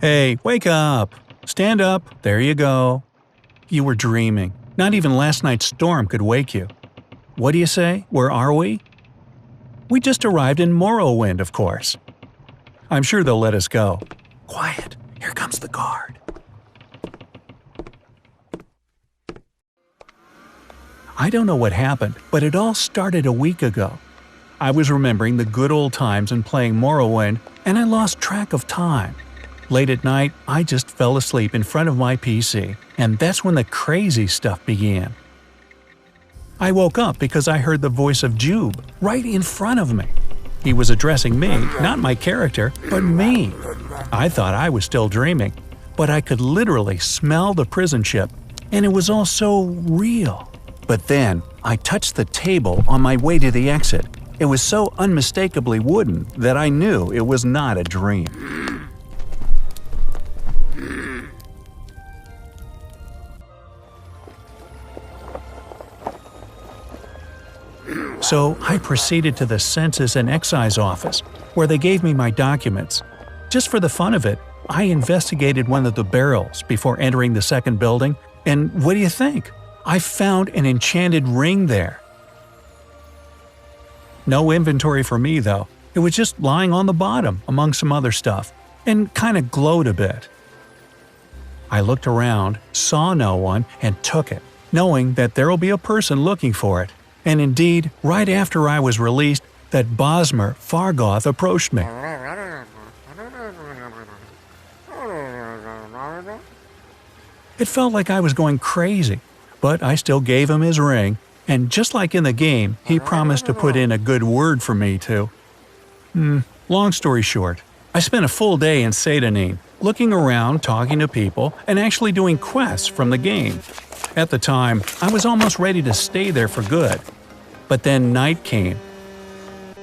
Hey, wake up! Stand up, there you go. You were dreaming. Not even last night's storm could wake you. What do you say? Where are we? We just arrived in Morrowind, of course. I'm sure they'll let us go. Quiet, here comes the guard. I don't know what happened, but it all started a week ago. I was remembering the good old times and playing Morrowind, and I lost track of time. Late at night, I just fell asleep in front of my PC, and that's when the crazy stuff began. I woke up because I heard the voice of Jube right in front of me. He was addressing me, not my character, but me. I thought I was still dreaming, but I could literally smell the prison ship, and it was all so real. But then, I touched the table on my way to the exit. It was so unmistakably wooden that I knew it was not a dream. So I proceeded to the Census and Excise office, where they gave me my documents. Just for the fun of it, I investigated one of the barrels before entering the second building, and what do you think? I found an enchanted ring there. No inventory for me, though. It was just lying on the bottom among some other stuff, and kind of glowed a bit. I looked around, saw no one, and took it, knowing that there'll be a person looking for it. And indeed, right after I was released, that Bosmer Fargoth approached me. It felt like I was going crazy, but I still gave him his ring, and just like in the game, he promised to put in a good word for me too. Long story short, I spent a full day in Seyda-Neen, looking around, talking to people, and actually doing quests from the game. At the time, I was almost ready to stay there for good. But then night came,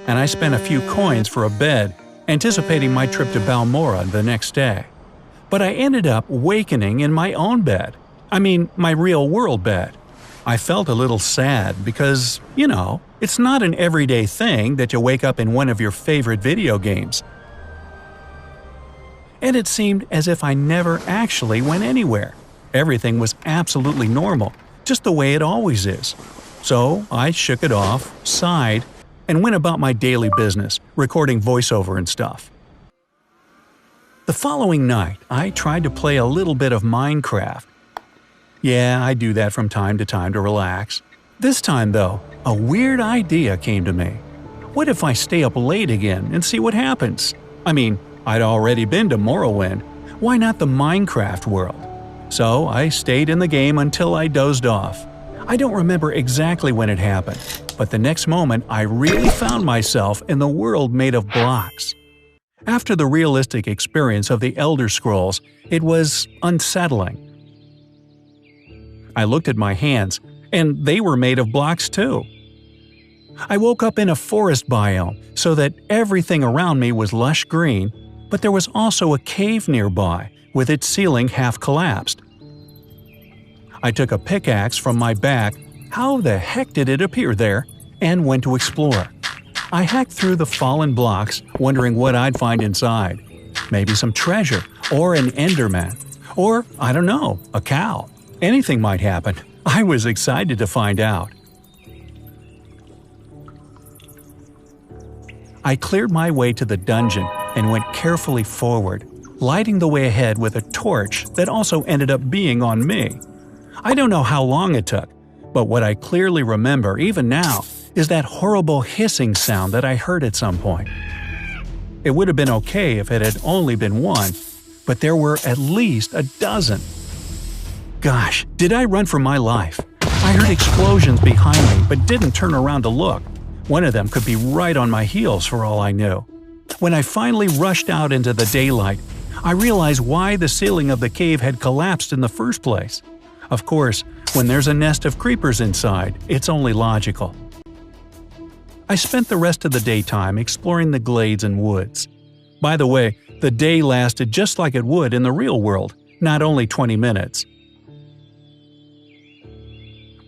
and I spent a few coins for a bed, anticipating my trip to Balmora the next day. But I ended up wakening in my own bed. I mean, my real-world bed. I felt a little sad because, it's not an everyday thing that you wake up in one of your favorite video games. And it seemed as if I never actually went anywhere. Everything was absolutely normal, just the way it always is. So I shook it off, sighed, and went about my daily business, recording voiceover and stuff. The following night, I tried to play a little bit of Minecraft. Yeah, I do that from time to relax. This time, though, a weird idea came to me. What if I stay up late again and see what happens? I mean, I'd already been to Morrowind. Why not the Minecraft world? So I stayed in the game until I dozed off. I don't remember exactly when it happened, but the next moment I really found myself in the world made of blocks. After the realistic experience of the Elder Scrolls, it was unsettling. I looked at my hands, and they were made of blocks too. I woke up in a forest biome, so that everything around me was lush green, but there was also a cave nearby, with its ceiling half collapsed. I took a pickaxe from my back, how the heck did it appear there, and went to explore. I hacked through the fallen blocks, wondering what I'd find inside. Maybe some treasure, or an Enderman, or, I don't know, a cow. Anything might happen. I was excited to find out. I cleared my way to the dungeon and went carefully forward, lighting the way ahead with a torch that also ended up being on me. I don't know how long it took, but what I clearly remember, even now, is that horrible hissing sound that I heard at some point. It would have been okay if it had only been one, but there were at least a dozen. Gosh, did I run for my life? I heard explosions behind me but didn't turn around to look. One of them could be right on my heels for all I knew. When I finally rushed out into the daylight, I realized why the ceiling of the cave had collapsed in the first place. Of course, when there's a nest of creepers inside, it's only logical. I spent the rest of the daytime exploring the glades and woods. By the way, the day lasted just like it would in the real world, not only 20 minutes.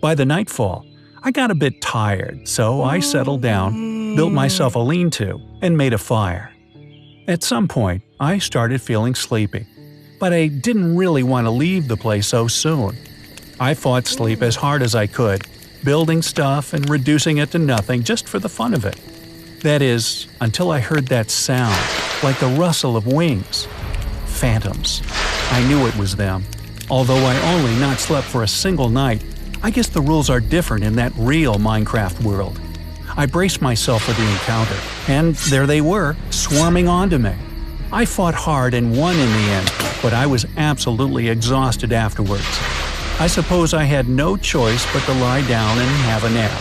By the nightfall, I got a bit tired, so I settled down, built myself a lean-to, and made a fire. At some point, I started feeling sleepy, but I didn't really want to leave the place so soon. I fought sleep as hard as I could, building stuff and reducing it to nothing just for the fun of it. That is, until I heard that sound, like the rustle of wings. Phantoms. I knew it was them. Although I only not slept for a single night, I guess the rules are different in that real Minecraft world. I braced myself for the encounter, and there they were, swarming onto me. I fought hard and won in the end, but I was absolutely exhausted afterwards. I suppose I had no choice but to lie down and have a nap.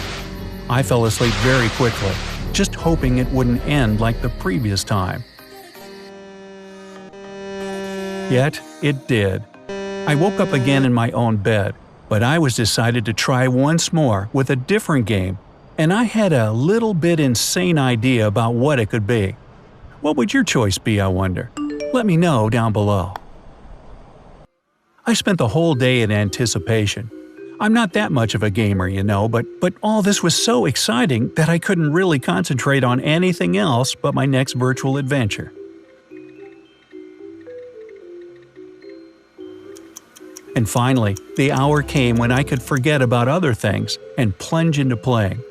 I fell asleep very quickly, just hoping it wouldn't end like the previous time. Yet, it did. I woke up again in my own bed, but I was decided to try once more with a different game, and I had a little bit insane idea about what it could be. What would your choice be, I wonder? Let me know down below. I spent the whole day in anticipation. I'm not that much of a gamer, you know, but all this was so exciting that I couldn't really concentrate on anything else but my next virtual adventure. And finally, the hour came when I could forget about other things and plunge into playing.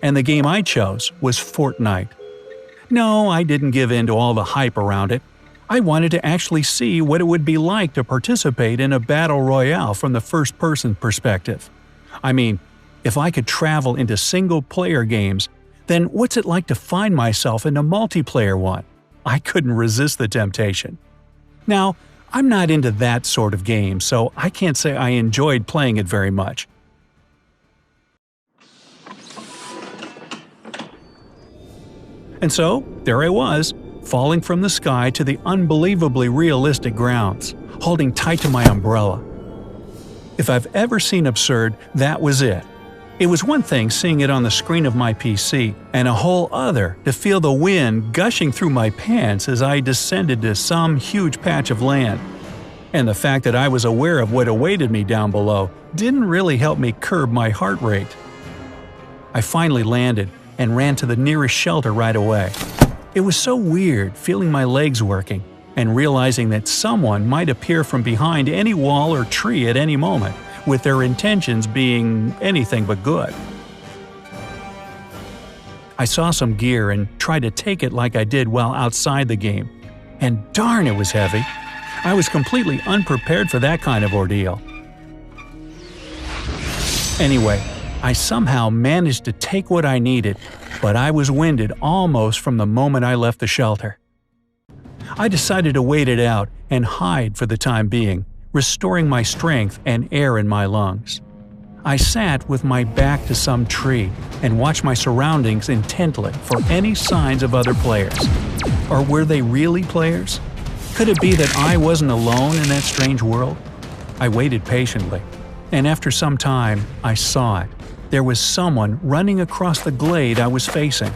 And the game I chose was Fortnite. No, I didn't give in to all the hype around it. I wanted to actually see what it would be like to participate in a battle royale from the first-person perspective. I mean, if I could travel into single-player games, then what's it like to find myself in a multiplayer one? I couldn't resist the temptation. Now, I'm not into that sort of game, so I can't say I enjoyed playing it very much. And so, there I was, falling from the sky to the unbelievably realistic grounds, holding tight to my umbrella. If I've ever seen absurd, that was it. It was one thing seeing it on the screen of my PC, and a whole other to feel the wind gushing through my pants as I descended to some huge patch of land. And the fact that I was aware of what awaited me down below didn't really help me curb my heart rate. I finally landed and ran to the nearest shelter right away. It was so weird feeling my legs working and realizing that someone might appear from behind any wall or tree at any moment, with their intentions being anything but good. I saw some gear and tried to take it like I did while outside the game. And darn, it was heavy. I was completely unprepared for that kind of ordeal. Anyway, I somehow managed to take what I needed, but I was winded almost from the moment I left the shelter. I decided to wait it out and hide for the time being, restoring my strength and air in my lungs. I sat with my back to some tree and watched my surroundings intently for any signs of other players. Or were they really players? Could it be that I wasn't alone in that strange world? I waited patiently, and after some time, I saw it. There was someone running across the glade I was facing.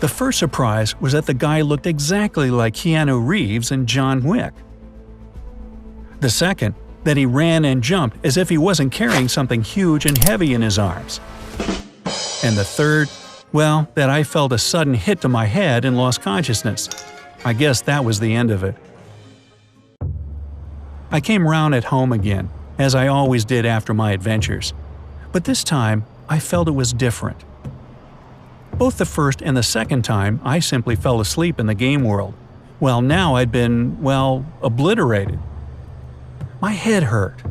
The first surprise was that the guy looked exactly like Keanu Reeves in John Wick. The second, that he ran and jumped as if he wasn't carrying something huge and heavy in his arms. And the third, well, that I felt a sudden hit to my head and lost consciousness. I guess that was the end of it. I came round at home again, as I always did after my adventures. But this time, I felt it was different. Both the first and the second time, I simply fell asleep in the game world. Well, now I'd been, obliterated. My head hurt.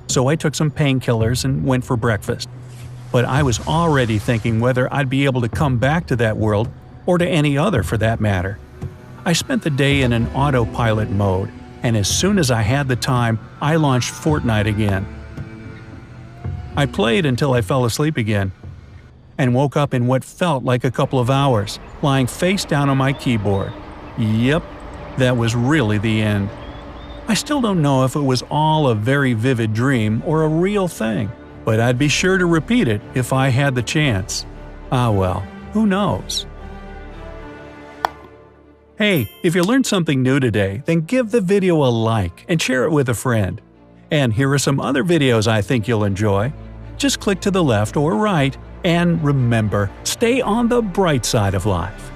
So I took some painkillers and went for breakfast. But I was already thinking whether I'd be able to come back to that world, or to any other for that matter. I spent the day in an autopilot mode, and as soon as I had the time, I launched Fortnite again. I played until I fell asleep again, and woke up in what felt like a couple of hours, lying face down on my keyboard. Yep, that was really the end. I still don't know if it was all a very vivid dream or a real thing, but I'd be sure to repeat it if I had the chance. Ah well, who knows? Hey, if you learned something new today, then give the video a like and share it with a friend. And here are some other videos I think you'll enjoy. Just click to the left or right, and remember, stay on the bright side of life.